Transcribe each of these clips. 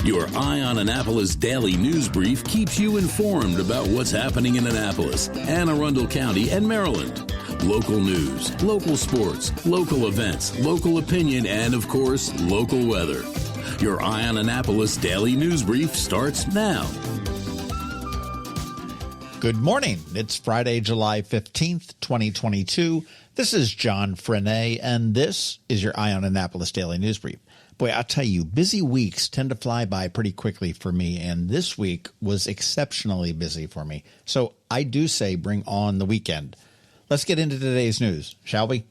Your Eye on Annapolis daily news brief keeps you informed about what's happening in Annapolis, Anne Arundel County, and Maryland. Local news, local sports, local events, local opinion, and, of course, local weather. Your Eye on Annapolis daily news brief starts now. Good morning. It's Friday, July 15th, 2022. This is John Frenaye, and this is your Eye on Annapolis daily news brief. Boy, I'll tell you, busy weeks tend to fly by pretty quickly for me, and this week was exceptionally busy for me. So I do say bring on the weekend. Let's get into today's news, shall we?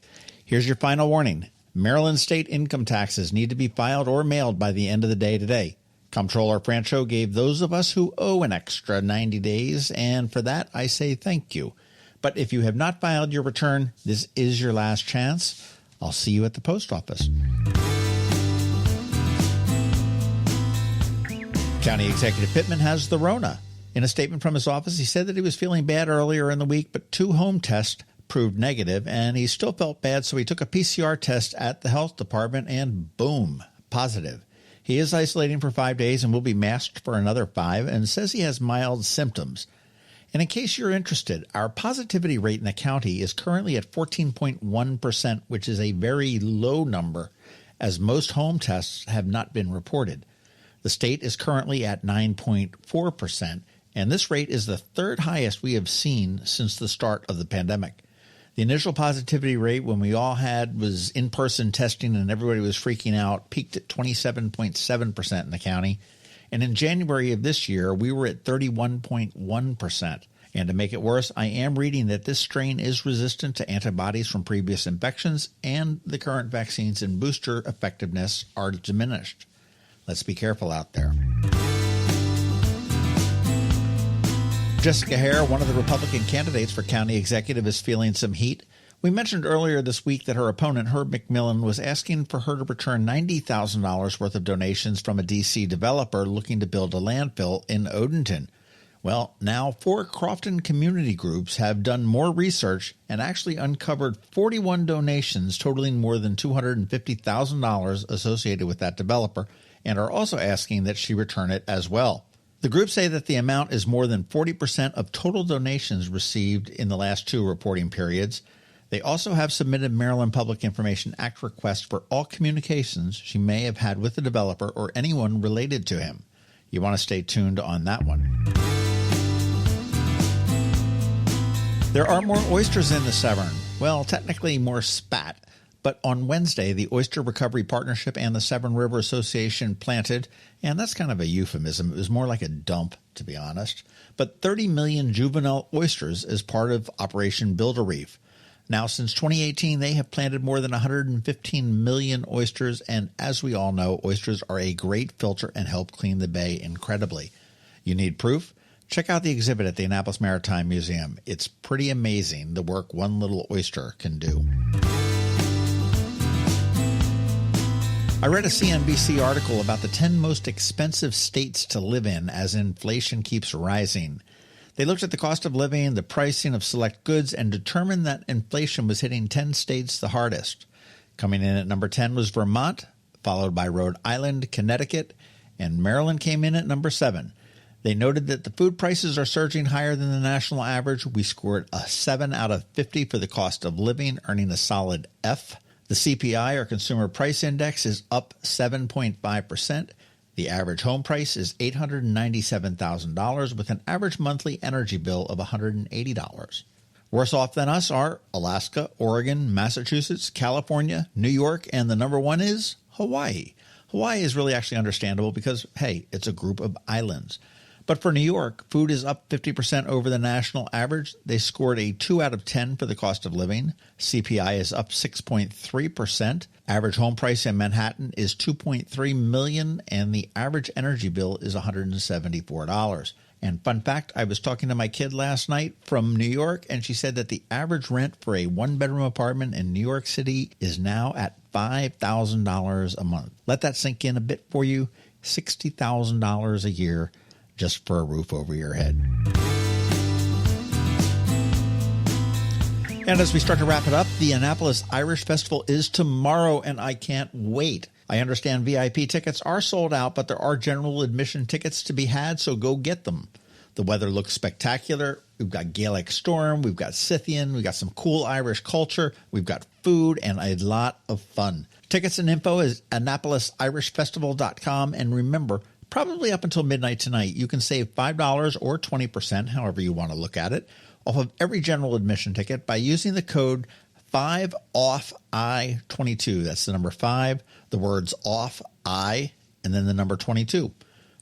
Here's your final warning. Maryland state income taxes need to be filed or mailed by the end of the day today. Comptroller Francho gave those of us who owe an extra 90 days, and for that I say thank you. But if you have not filed your return, this is your last chance. I'll see you at the post office. County Executive Pittman has the Rona. In a statement from his office, he said that he was feeling bad earlier in the week, but 2 home tests proved negative, and he still felt bad, so he took a PCR test at the health department, and boom, positive. He is isolating for 5 days and will be masked for another 5, and says he has mild symptoms. And in case you're interested, our positivity rate in the county is currently at 14.1%, which is a very low number, as most home tests have not been reported. The state is currently at 9.4%, and this rate is the third highest we have seen since the start of the pandemic. The initial positivity rate when we all had was in-person testing and everybody was freaking out peaked at 27.7% in the county. And in January of this year, we were at 31.1%. And to make it worse, I am reading that this strain is resistant to antibodies from previous infections, and the current vaccines and booster effectiveness are diminished. Let's be careful out there. Jessica Hare, one of the Republican candidates for county executive, is feeling some heat. We mentioned earlier this week that her opponent, Herb McMillan, was asking for her to return $90,000 worth of donations from a D.C. developer looking to build a landfill in Odenton. Well, now 4 Crofton community groups have done more research and actually uncovered 41 donations totaling more than $250,000 associated with that developer, and are also asking that she return it as well. The groups say that the amount is more than 40% of total donations received in the last 2 reporting periods. They also have submitted Maryland Public Information Act requests for all communications she may have had with the developer or anyone related to him. You want to stay tuned on that one. There are more oysters in the Severn. Well, technically more spat. But on Wednesday, the Oyster Recovery Partnership and the Severn River Association planted, and that's kind of a euphemism. It was more like a dump, to be honest, but 30 million juvenile oysters as part of Operation Build a Reef. Now, since 2018, they have planted more than 115 million oysters, and as we all know, oysters are a great filter and help clean the bay incredibly. You need proof? Check out the exhibit at the Annapolis Maritime Museum. It's pretty amazing the work one little oyster can do. I read a CNBC article about the 10 most expensive states to live in as inflation keeps rising. They looked at the cost of living, the pricing of select goods, and determined that inflation was hitting 10 states the hardest. Coming in at number 10 was Vermont, followed by Rhode Island, Connecticut, and Maryland came in at number 7. They noted that the food prices are surging higher than the national average. We scored a 7 out of 50 for the cost of living, earning a solid F. The CPI, or Consumer Price Index, is up 7.5%. The average home price is $897,000 with an average monthly energy bill of $180. Worse off than us are Alaska, Oregon, Massachusetts, California, New York, and the number 1 is Hawaii. Hawaii is really actually understandable because, hey, it's a group of islands. But for New York, food is up 50% over the national average. They scored a 2 out of 10 for the cost of living. CPI is up 6.3%. Average home price in Manhattan is $2.3 million, and the average energy bill is $174. And fun fact, I was talking to my kid last night from New York, and she said that the average rent for a 1-bedroom apartment in New York City is now at $5,000 a month. Let that sink in a bit for you. $60,000 a year just for a roof over your head. And as we start to wrap it up, the Annapolis Irish Festival is tomorrow, and I can't wait. I understand VIP tickets are sold out, but there are general admission tickets to be had, so go get them. The weather looks spectacular. We've got Gaelic Storm, we've got Scythian, we've got some cool Irish culture, we've got food, and a lot of fun. Tickets and info is AnnapolisIrishFestival.com, and remember, probably up until midnight tonight, you can save $5 or 20%, however you want to look at it, off of every general admission ticket by using the code 5OFFI22. That's the number 5, the words off I, and then the number 22.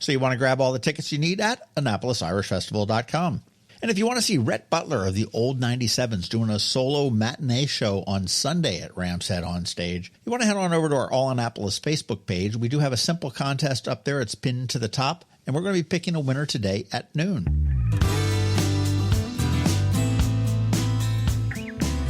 So you want to grab all the tickets you need at AnnapolisIrishFestival.com. And if you want to see Rhett Butler of the Old 97s doing a solo matinee show on Sunday at Ram's Head on Stage, you want to head on over to our All Annapolis Facebook page. We do have a simple contest up there. It's pinned to the top, and we're going to be picking a winner today at noon.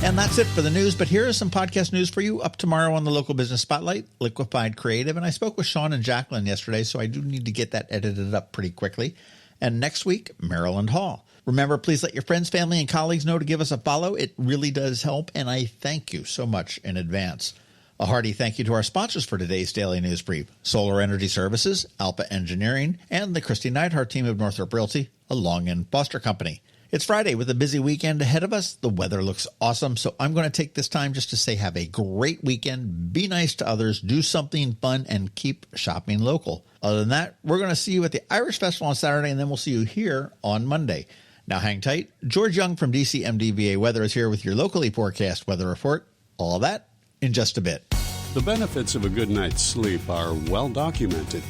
And that's it for the news, but here is some podcast news for you up tomorrow on the Local Business Spotlight, Liquefied Creative. And I spoke with Sean and Jacqueline yesterday, so I do need to get that edited up pretty quickly. And next week, Maryland Hall. Remember, please let your friends, family, and colleagues know to give us a follow. It really does help, and I thank you so much in advance. A hearty thank you to our sponsors for today's Daily News Brief, Solar Energy Services, Alpha Engineering, and the Kristi Neidhardt Team of Northrop Realty, a Long and Foster company. It's Friday with a busy weekend ahead of us. The weather looks awesome, so I'm going to take this time just to say have a great weekend, be nice to others, do something fun, and keep shopping local. Other than that, we're going to see you at the Irish Festival on Saturday, and then we'll see you here on Monday. Now hang tight. George Young from DCMDVA Weather is here with your locally forecast weather report. All that in just a bit. The benefits of a good night's sleep are well documented.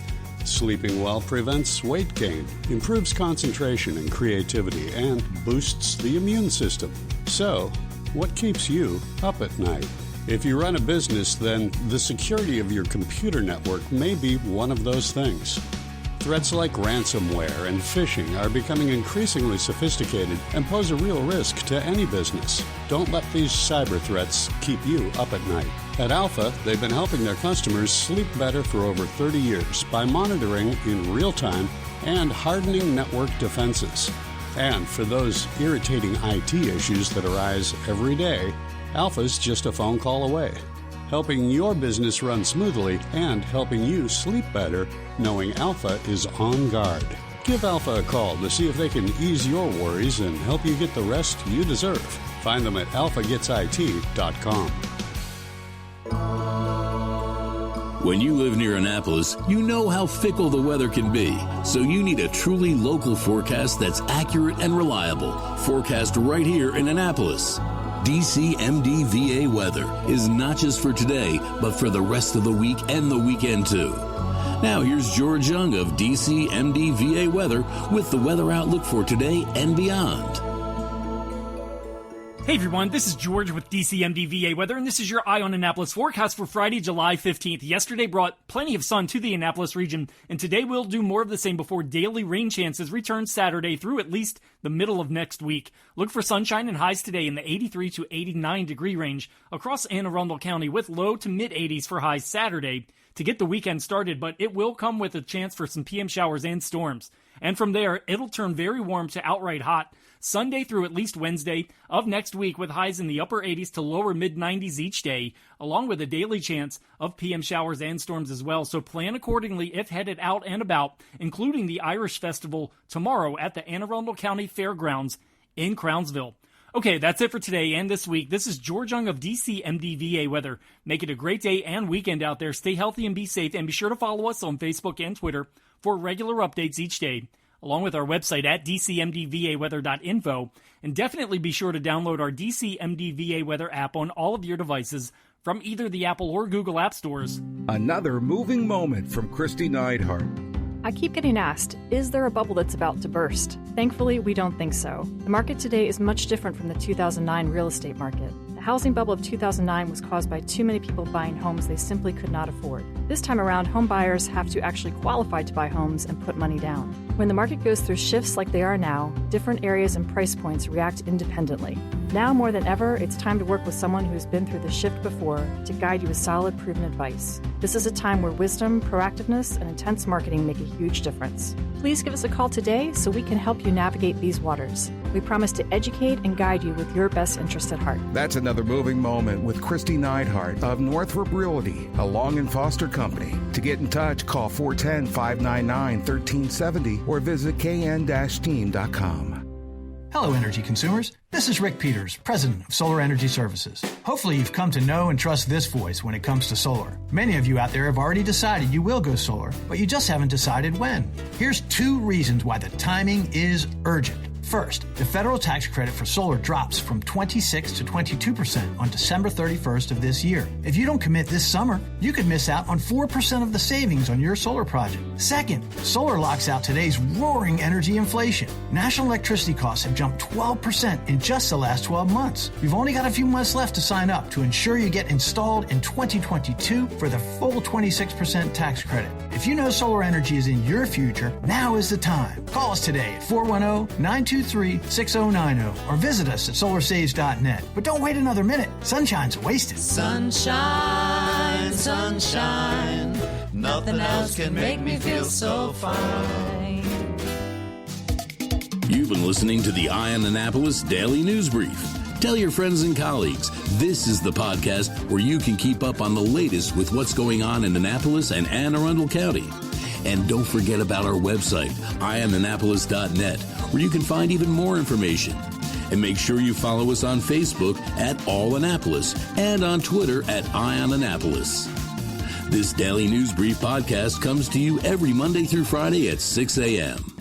Sleeping well prevents weight gain, improves concentration and creativity, and boosts the immune system. So, what keeps you up at night? If you run a business, then the security of your computer network may be one of those things. Threats like ransomware and phishing are becoming increasingly sophisticated and pose a real risk to any business. Don't let these cyber threats keep you up at night. At Alpha, they've been helping their customers sleep better for over 30 years by monitoring in real time and hardening network defenses. And for those irritating IT issues that arise every day, Alpha's just a phone call away, helping your business run smoothly and helping you sleep better, knowing Alpha is on guard. Give Alpha a call to see if they can ease your worries and help you get the rest you deserve. Find them at alphagetsit.com. When you live near Annapolis, you know how fickle the weather can be. So you need a truly local forecast that's accurate and reliable. Forecast right here in Annapolis. DCMDVA Weather is not just for today, but for the rest of the week and the weekend too. Now here's George Young of DCMDVA Weather with the weather outlook for today and beyond. Hey everyone, this is George with DCMDVA Weather, and this is your Eye on Annapolis forecast for Friday, July 15th. Yesterday brought plenty of sun to the Annapolis region, and today we'll do more of the same before daily rain chances return Saturday through at least the middle of next week. Look for sunshine and highs today in the 83 to 89 degree range across Anne Arundel County, with low to mid 80s for highs Saturday to get the weekend started, but it will come with a chance for some PM showers and storms. And from there, it'll turn very warm to outright hot Sunday through at least Wednesday of next week, with highs in the upper 80s to lower mid-90s each day, along with a daily chance of PM showers and storms as well. So plan accordingly if headed out and about, including the Irish Festival tomorrow at the Anne Arundel County Fairgrounds in Crownsville. Okay, that's it for today and this week. This is George Young of DCMDVA Weather. Make it a great day and weekend out there. Stay healthy and be safe, and be sure to follow us on Facebook and Twitter for regular updates each day, along with our website at dcmdvaweather.info, and definitely be sure to download our DCMDVA Weather app on all of your devices from either the Apple or Google App Stores. Another moving moment from Kristi Neidhardt. I keep getting asked, is there a bubble that's about to burst? Thankfully, we don't think so. The market today is much different from the 2009 real estate market. The housing bubble of 2009 was caused by too many people buying homes they simply could not afford. This time around, home buyers have to actually qualify to buy homes and put money down. When the market goes through shifts like they are now, different areas and price points react independently. Now more than ever, it's time to work with someone who's been through the shift before to guide you with solid, proven advice. This is a time where wisdom, proactiveness, and intense marketing make a huge difference. Please give us a call today so we can help you navigate these waters. We promise to educate and guide you with your best interest at heart. That's another moving moment with Kristi Neidhardt of Northrop Realty, a Long and Foster company. To get in touch, call 410-599-1370 or visit kn-team.com. Hello, energy consumers. This is Rick Peters, president of Solar Energy Services. Hopefully you've come to know and trust this voice when it comes to solar. Many of you out there have already decided you will go solar, but you just haven't decided when. Here's 2 reasons why the timing is urgent. First, the federal tax credit for solar drops from 26 to 22% on December 31st of this year. If you don't commit this summer, you could miss out on 4% of the savings on your solar project. Second, solar locks out today's roaring energy inflation. National electricity costs have jumped 12% in just the last 12 months. You've only got a few months left to sign up to ensure you get installed in 2022 for the full 26% tax credit. If you know solar energy is in your future, now is the time. Call us today at 410-923-6090 or visit us at solarsaves.net. But don't wait another minute. Sunshine's wasted. Sunshine, sunshine, nothing else can make me feel so fine. You've been listening to the Eye on Annapolis Daily News Brief. Tell your friends and colleagues, this is the podcast where you can keep up on the latest with what's going on in Annapolis and Anne Arundel County. And don't forget about our website, eyeonannapolis.net, where you can find even more information. And make sure you follow us on Facebook at All Annapolis and on Twitter at Eye on Annapolis. This Daily News Brief podcast comes to you every Monday through Friday at 6 a.m.